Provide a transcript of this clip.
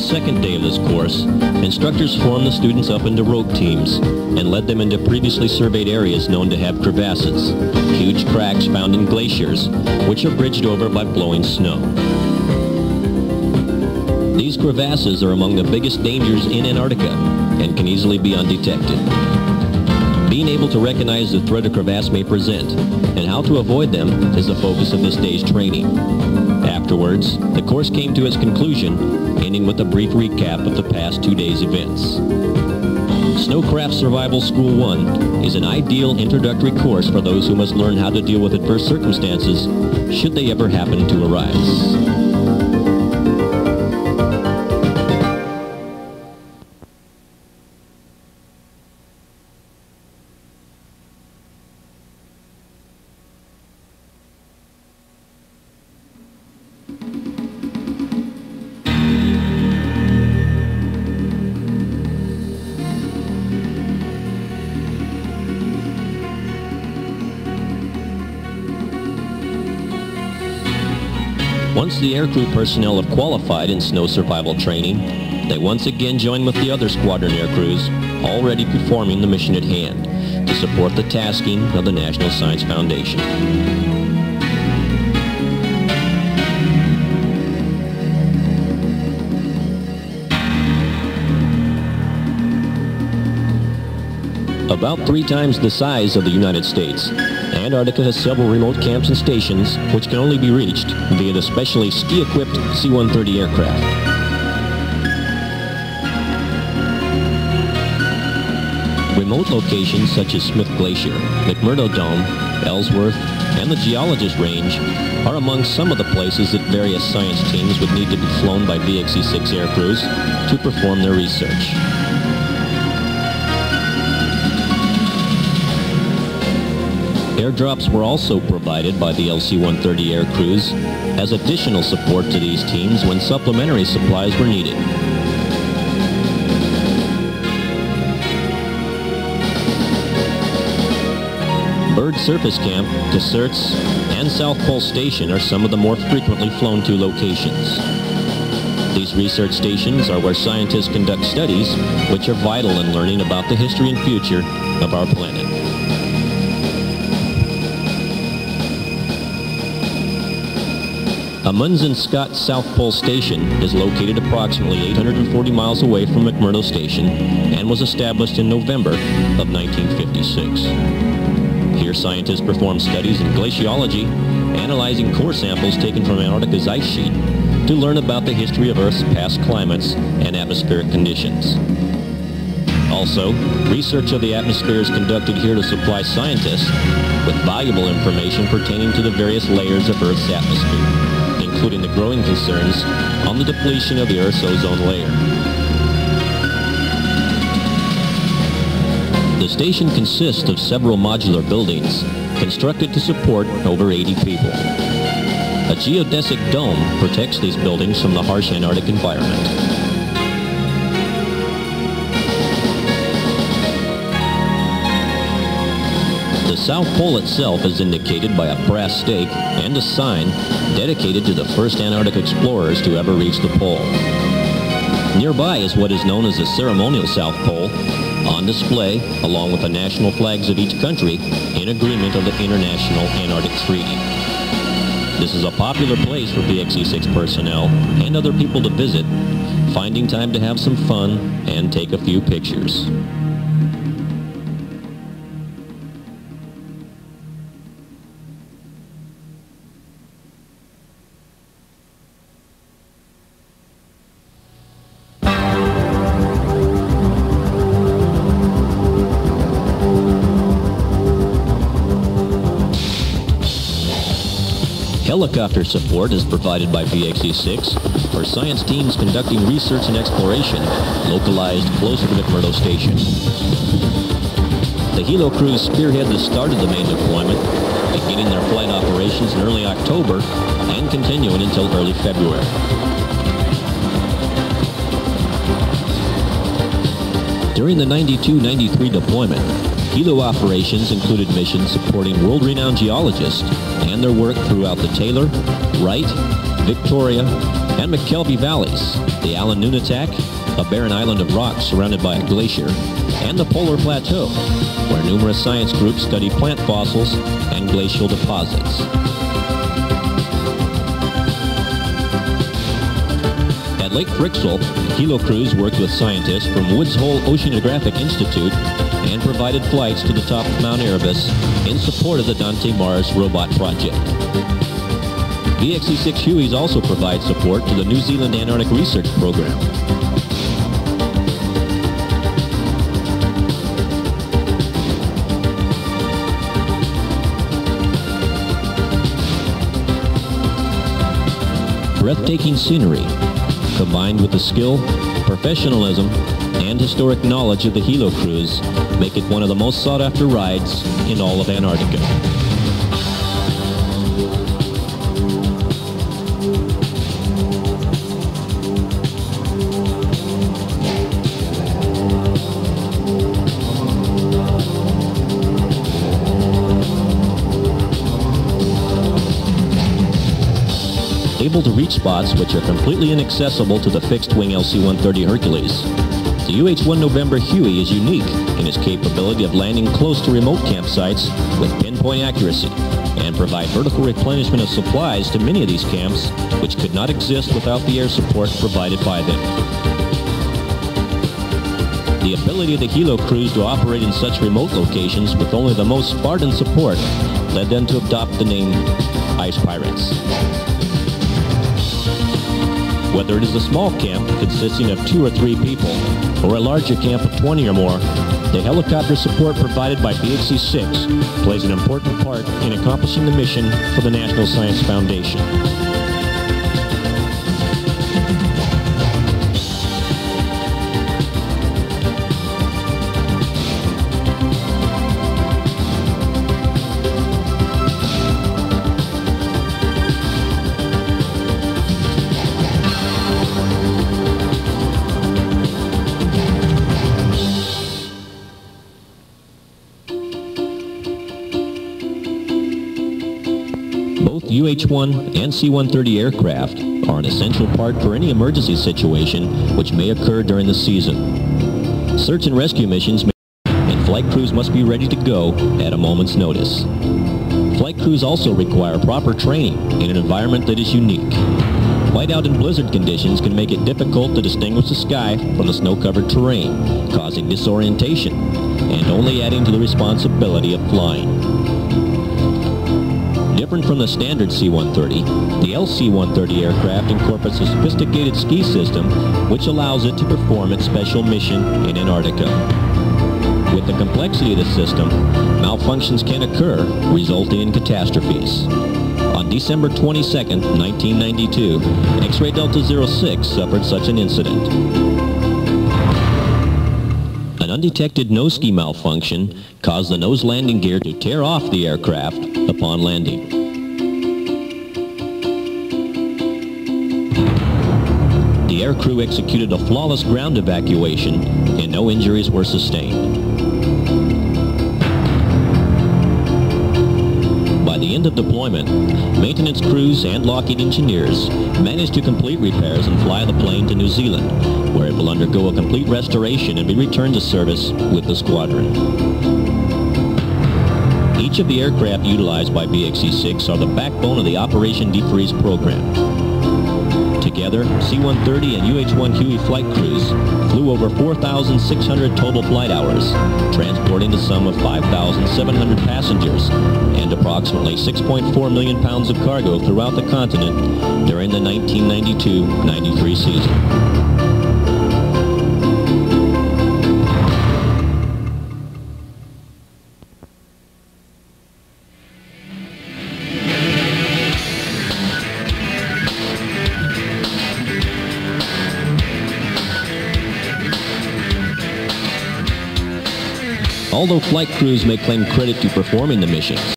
second day of this course, instructors formed the students up into rogue teams and led them into previously surveyed areas known to have crevasses, huge cracks found in glaciers, which are bridged over by blowing snow. These crevasses are among the biggest dangers in Antarctica and can easily be undetected. Being able to recognize the threat a crevasse may present and how to avoid them is the focus of this day's training. Afterwards, the course came to its conclusion, ending with a brief recap of the past 2 days' events. Snowcraft Survival School 1 is an ideal introductory course for those who must learn how to deal with adverse circumstances should they ever happen to arise. Once the aircrew personnel have qualified in snow survival training, they once again join with the other squadron aircrews, already performing the mission at hand to support the tasking of the National Science Foundation. About 3 times the size of the United States, Antarctica has several remote camps and stations which can only be reached via the specially ski-equipped C-130 aircraft. Remote locations such as Smith Glacier, McMurdo Dome, Ellsworth, and the Geologist Range are among some of the places that various science teams would need to be flown by VXE-6 aircrews to perform their research. Airdrops were also provided by the LC-130 aircrews as additional support to these teams when supplementary supplies were needed. Bird Surface Camp, Deserts, and South Pole Station are some of the more frequently flown to locations. These research stations are where scientists conduct studies which are vital in learning about the history and future of our planet. Amundsen-Scott South Pole Station is located approximately 840 miles away from McMurdo Station and was established in November of 1956. Here scientists perform studies in glaciology, analyzing core samples taken from Antarctica's ice sheet to learn about the history of Earth's past climates and atmospheric conditions. Also, research of the atmosphere is conducted here to supply scientists with valuable information pertaining to the various layers of Earth's atmosphere, including the growing concerns on the depletion of the Earth's ozone layer. The station consists of several modular buildings constructed to support over 80 people. A geodesic dome protects these buildings from the harsh Antarctic environment. The South Pole itself is indicated by a brass stake and a sign dedicated to the first Antarctic explorers to ever reach the pole. Nearby is what is known as the ceremonial South Pole, on display along with the national flags of each country in agreement of the International Antarctic Treaty. This is a popular place for VXE-6 personnel and other people to visit, finding time to have some fun and take a few pictures. Helicopter support is provided by VXE-6 for science teams conducting research and exploration localized closer to McMurdo Station. The helo crews spearhead the start of the main deployment, beginning their flight operations in early October and continuing until early February. During the 92-93 deployment, helo operations included missions supporting world-renowned geologists and their work throughout the Taylor, Wright, Victoria, and McKelvey Valleys, the Allen Nunatak, a barren island of rocks surrounded by a glacier, and the Polar Plateau, where numerous science groups study plant fossils and glacial deposits. At Lake Frixell, Hilo crews worked with scientists from Woods Hole Oceanographic Institute and provided flights to the top of Mount Erebus in support of the Dante Mars robot project. VXE-6 Hueys also provide support to the New Zealand Antarctic Research Program. Breathtaking scenery, combined with the skill, professionalism, and historic knowledge of the Hilo crews, make it one of the most sought-after rides in all of Antarctica. Able to reach spots which are completely inaccessible to the fixed-wing LC-130 Hercules. The UH-1 November Huey is unique in its capability of landing close to remote campsites with pinpoint accuracy and provide vertical replenishment of supplies to many of these camps which could not exist without the air support provided by them. The ability of the Hilo crews to operate in such remote locations with only the most Spartan support led them to adopt the name Ice Pirates. Whether it is a small camp consisting of 2 or 3 people, or a larger camp of 20 or more, the helicopter support provided by VXE-6 plays an important part in accomplishing the mission for the National Science Foundation. Both UH-1 and C-130 aircraft are an essential part for any emergency situation which may occur during the season. Search and rescue missions and flight crews must be ready to go at a moment's notice. Flight crews also require proper training in an environment that is unique. Whiteout and blizzard conditions can make it difficult to distinguish the sky from the snow-covered terrain, causing disorientation and only adding to the responsibility of flying. Different from the standard C-130, the LC-130 aircraft incorporates a sophisticated ski system which allows it to perform its special mission in Antarctica. With the complexity of the system, malfunctions can occur, resulting in catastrophes. On December 22, 1992, X-Ray Delta 06 suffered such an incident. An undetected nose ski malfunction caused the nose landing gear to tear off the aircraft upon landing. The aircrew executed a flawless ground evacuation and no injuries were sustained. By the end of deployment, maintenance crews and Lockheed engineers managed to complete repairs and fly the plane to New Zealand, where it will undergo a complete restoration and be returned to service with the squadron. Each of the aircraft utilized by VXE-6 are the backbone of the Operation Defreeze program. Together, C-130 and UH-1 Huey flight crews flew over 4,600 total flight hours, transporting the sum of 5,700 passengers and approximately 6.4 million pounds of cargo throughout the continent during the 1992-93 season. Although flight crews may claim credit to performing the mission,